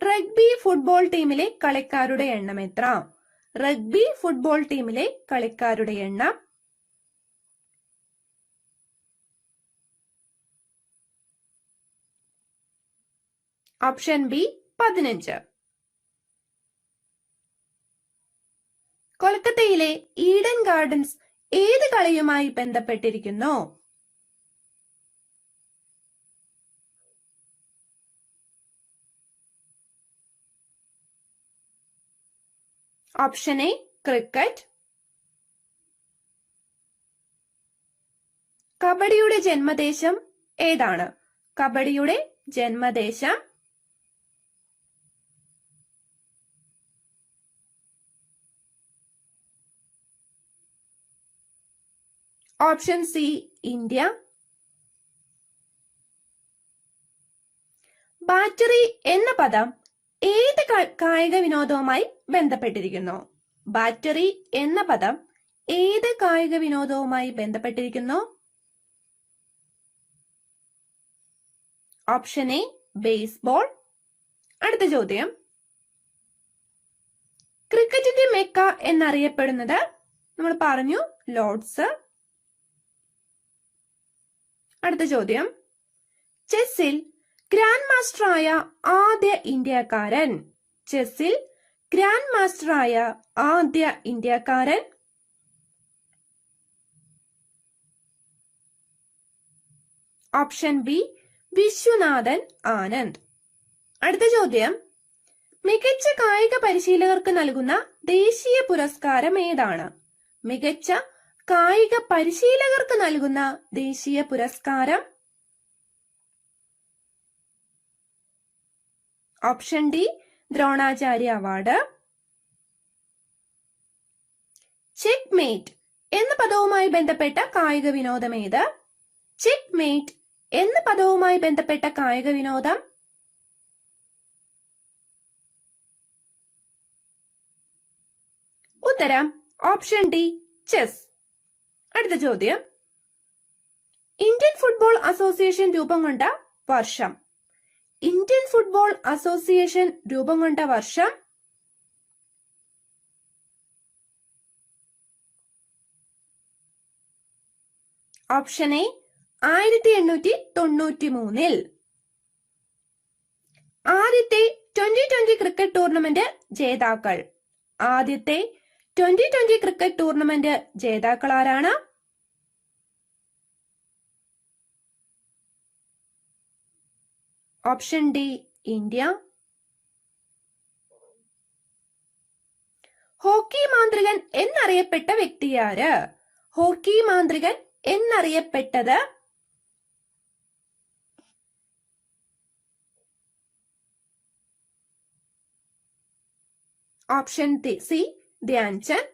[SPEAKER 1] Rugby football ടീമിലെ കളിക്കാരുടെ എണ്ണം എത്ര? റഗ്ബി ഫുട്ബോൾ ടീമിലെ കളിക്കാരുടെ എണ്ണം? Option B 15. കൊൽക്കത്തയിലെ ഈഡൻ ഗാർഡൻസ് ഏത് കളിയുമായി ബന്ധപ്പെട്ടിരിക്കുന്നു? Option A cricket. കബഡിയുടെ ജന്മദേശം ഏതാണ്? കബഡിയുടെ ജന്മദേശം? Option C India. ബാറ്ററി എന്ന പദം ഏത് കായിക വിനോദവുമായി ബന്ധപ്പെട്ടിരിക്കുന്നു? ബാറ്ററി എന്ന പദം ഏത് കായിക വിനോദവുമായി ബന്ധപ്പെട്ടിരിക്കുന്നു? Option A baseball. അടുത്ത ചോദ്യം, ക്രിക്കറ്റിന്റെ മെക്ക എന്നറിയപ്പെടുന്നത്? നമ്മൾ പറഞ്ഞു ലോർഡ്സ്. അടുത്ത ചോദ്യം, ചെസ്സിൽ ഗ്രാൻഡ് മാസ്റ്ററായ ആദ്യ ഇന്ത്യക്കാരൻ? ചെസ്സിൽ ഗ്രാൻഡ് മാസ്റ്ററായ ആദ്യ ഇന്ത്യക്കാരൻ? Option B Viswanathan Anand. അടുത്ത ചോദ്യം, മികച്ച കായിക പരിശീലകർക്ക് നൽകുന്ന ദേശീയ പുരസ്കാരം ഏതാണ്? മികച്ച കായിക പരിശീലകർക്ക് നൽകുന്ന ദേശീയ പുരസ്കാരം? Option D Dronacharya award. Check mate എന്ന പദവുമായി ബന്ധപ്പെട്ട കായിക വിനോദം ഏത്? ചെക്ക് മേറ്റ് എന്ന പദവുമായി ബന്ധപ്പെട്ട കായിക വിനോദം? ഉത്തരം ഓപ്ഷൻ ഡി ചെസ്. അടുത്ത ചോദ്യം, ഇന്ത്യൻ ഫുട്ബോൾ അസോസിയേഷൻ രൂപം കൊണ്ട വർഷം? ഇന്ത്യൻ ഫുട്ബോൾ അസോസിയേഷൻ രൂപം കൊണ്ട വർഷം? Option A 1893. ആദ്യത്തെ 2020 ക്രിക്കറ്റ് ടൂർണമെന്റ് ജേതാക്കൾ? ആദ്യത്തെ 2020 ക്രിക്കറ്റ് ടൂർണമെന്റ് ജേതാക്കൾ ആരാണ്? Option D India. ഹോക്കി മാന്ത്രികൻ എന്നറിയപ്പെട്ട വ്യക്തിയാര്? ഹോക്കി മാന്ത്രികൻ എന്നറിയപ്പെട്ടത്? Option C Dhyan Chand.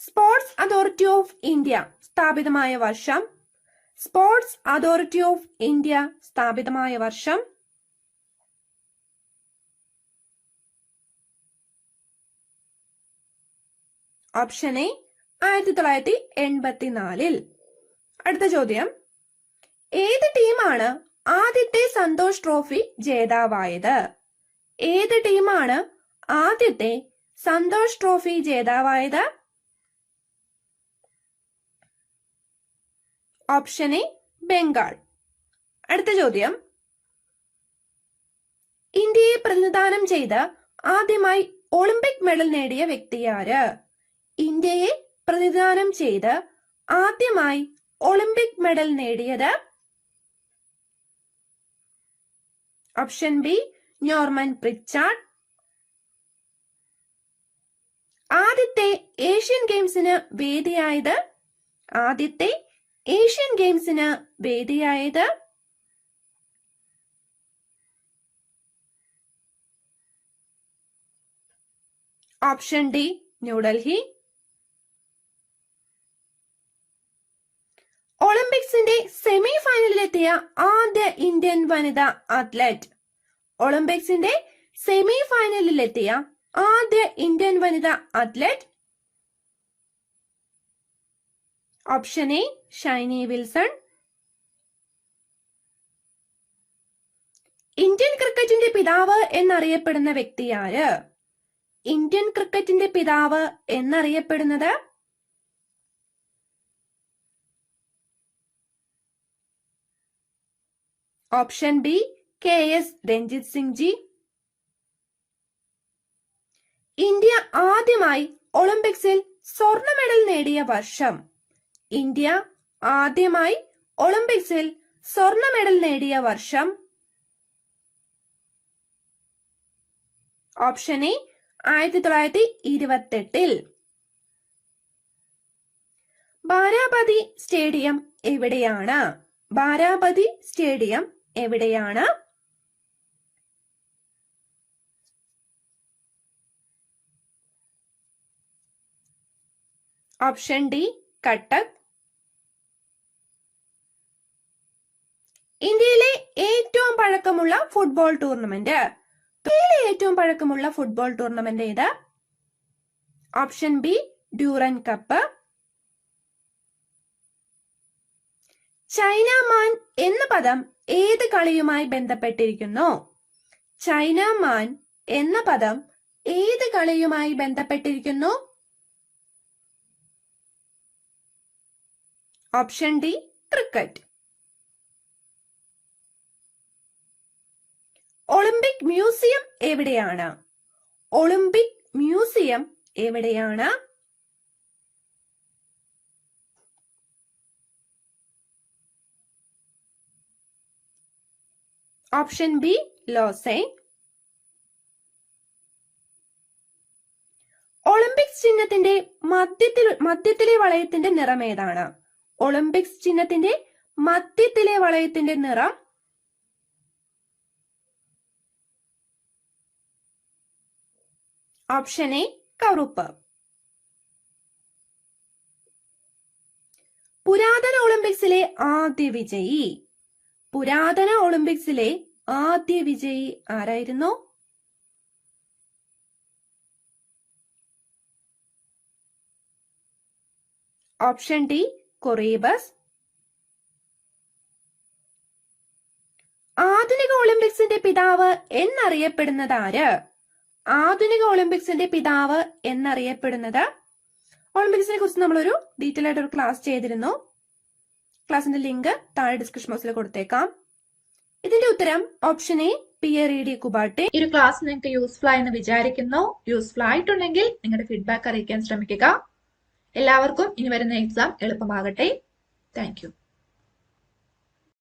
[SPEAKER 1] Sports authority of India സ്ഥാപിതമായ വർഷം. സ്പോർട്സ് അതോറിറ്റി ഓഫ് ഇന്ത്യ സ്ഥാപിതമായ വർഷം. Option A 1984. അടുത്ത ചോദ്യം, ഏത് ടീമാണ് ആദ്യത്തെ സന്തോഷ് ട്രോഫി ജേതാവായത്? ഏത് ടീമാണ് ആദ്യത്തെ സന്തോഷ് ട്രോഫി ജേതാവായത്? Option A Bengal. അടുത്ത ചോദ്യം, ഇന്ത്യയെ പ്രതിനിധാനം ചെയ്ത് ആദ്യമായി ഒളിമ്പിക് മെഡൽ നേടിയ വ്യക്തിയാര്? ഇന്ത്യയെ പ്രതിനിധാനം ചെയ്ത് ആദ്യമായി ഒളിമ്പിക് മെഡൽ നേടിയത്? Option B Norman Pritchard. ആദ്യത്തെ ഏഷ്യൻ ഗെയിംസിന് വേദിയായത്? ആദ്യത്തെ ഏഷ്യൻ ഗെയിംസിന് വേദിയായത്? Option D New Delhi. ഒളിമ്പിക്സിന്റെ സെമി ഫൈനലിലെത്തിയ ആദ്യ ഇന്ത്യൻ വനിതാ അത്ലറ്റ്. ഒളിമ്പിക്സിന്റെ സെമി ഫൈനലിലെത്തിയ ആദ്യ ഇന്ത്യൻ വനിതാ athlete? Option A Shiny Wilson. Indian ക്രിക്കറ്റിന്റെ പിതാവ് എന്നറിയപ്പെടുന്ന വ്യക്തിയാര്? ഇന്ത്യൻ ക്രിക്കറ്റിന്റെ പിതാവ് എന്നറിയപ്പെടുന്നത്? Option B KS Ranjit Singh ji. India ആദ്യമായി ഒളിമ്പിക്സിൽ സ്വർണ്ണ മെഡൽ നേടിയ വർഷം. ഇന്ത്യ ആദ്യമായി ഒളിമ്പിക്സിൽ സ്വർണ്ണ മെഡൽ നേടിയ വർഷം? Option A 1928. ബാരാബതി സ്റ്റേഡിയം എവിടെയാണ്? ബാരാബതി സ്റ്റേഡിയം എവിടെയാണ്? Option D Cuttack. ഇന്ത്യയിലെ ഏറ്റവും പഴക്കമുള്ള ഫുട്ബോൾ ടൂർണമെന്റ്. ഇന്ത്യയിലെ ഏറ്റവും പഴക്കമുള്ള ഫുട്ബോൾ ടൂർണമെന്റ് ഏത്? Option B Durand cup. China man എന്ന പദം ഏത് കളിയുമായി ബന്ധപ്പെട്ടിരിക്കുന്നു? ചൈന മാൻ എന്ന പദം ഏത് കളിയുമായി ബന്ധപ്പെട്ടിരിക്കുന്നു? Option D cricket. Olympic museum എവിടെയാണ്? ഒളിമ്പിക് മ്യൂസിയം എവിടെയാണ്? Option B Lausanne. ഒളിമ്പിക്സ് ചിഹ്നത്തിന്റെ മധ്യത്തിലെ വളയത്തിന്റെ നിറം ഏതാണ്? ഒളിമ്പിക്സ് ചിഹ്നത്തിന്റെ മധ്യത്തിലെ വളയത്തിന്റെ നിറം? ഓപ്ഷൻ എ കറുപ്പ്. പുരാതന ഒളിമ്പിക്സിലെ ആദ്യ വിജയി. പുരാതന ഒളിമ്പിക്സിലെ ആദ്യ വിജയി ആരായിരുന്നു? Option D Coroebus. ആധുനിക ഒളിമ്പിക്സിന്റെ പിതാവ് എന്നറിയപ്പെടുന്നത് ആര്? ആധുനിക ഒളിമ്പിക്സിന്റെ പിതാവ് എന്നറിയപ്പെടുന്നത്? ഒളിമ്പിക്സിനെ കുറിച്ച് നമ്മളൊരു ഡീറ്റെയിൽ ആയിട്ട് ഒരു ക്ലാസ് ചെയ്തിരുന്നു. ക്ലാസിന്റെ ലിങ്ക് താഴെ ഡിസ്ക്രിപ്ഷൻ ബോക്സിൽ കൊടുത്തേക്കാം. ഇതിന്റെ ഉത്തരം ഓപ്ഷൻ എ പിയറി ഡി കുബാട്ടെ. ഈ ഒരു ക്ലാസ് നിങ്ങൾക്ക് യൂസ്ഫുൾ ആയെന്ന് വിചാരിക്കുന്നു. യൂസ്ഫുൾ ആയിട്ടുണ്ടെങ്കിൽ നിങ്ങളുടെ ഫീഡ്ബാക്ക് അറിയിക്കാൻ ശ്രമിക്കുക. എല്ലാവർക്കും ഇനി വരുന്ന എക്സാം എളുപ്പമാകട്ടെ. Thank you.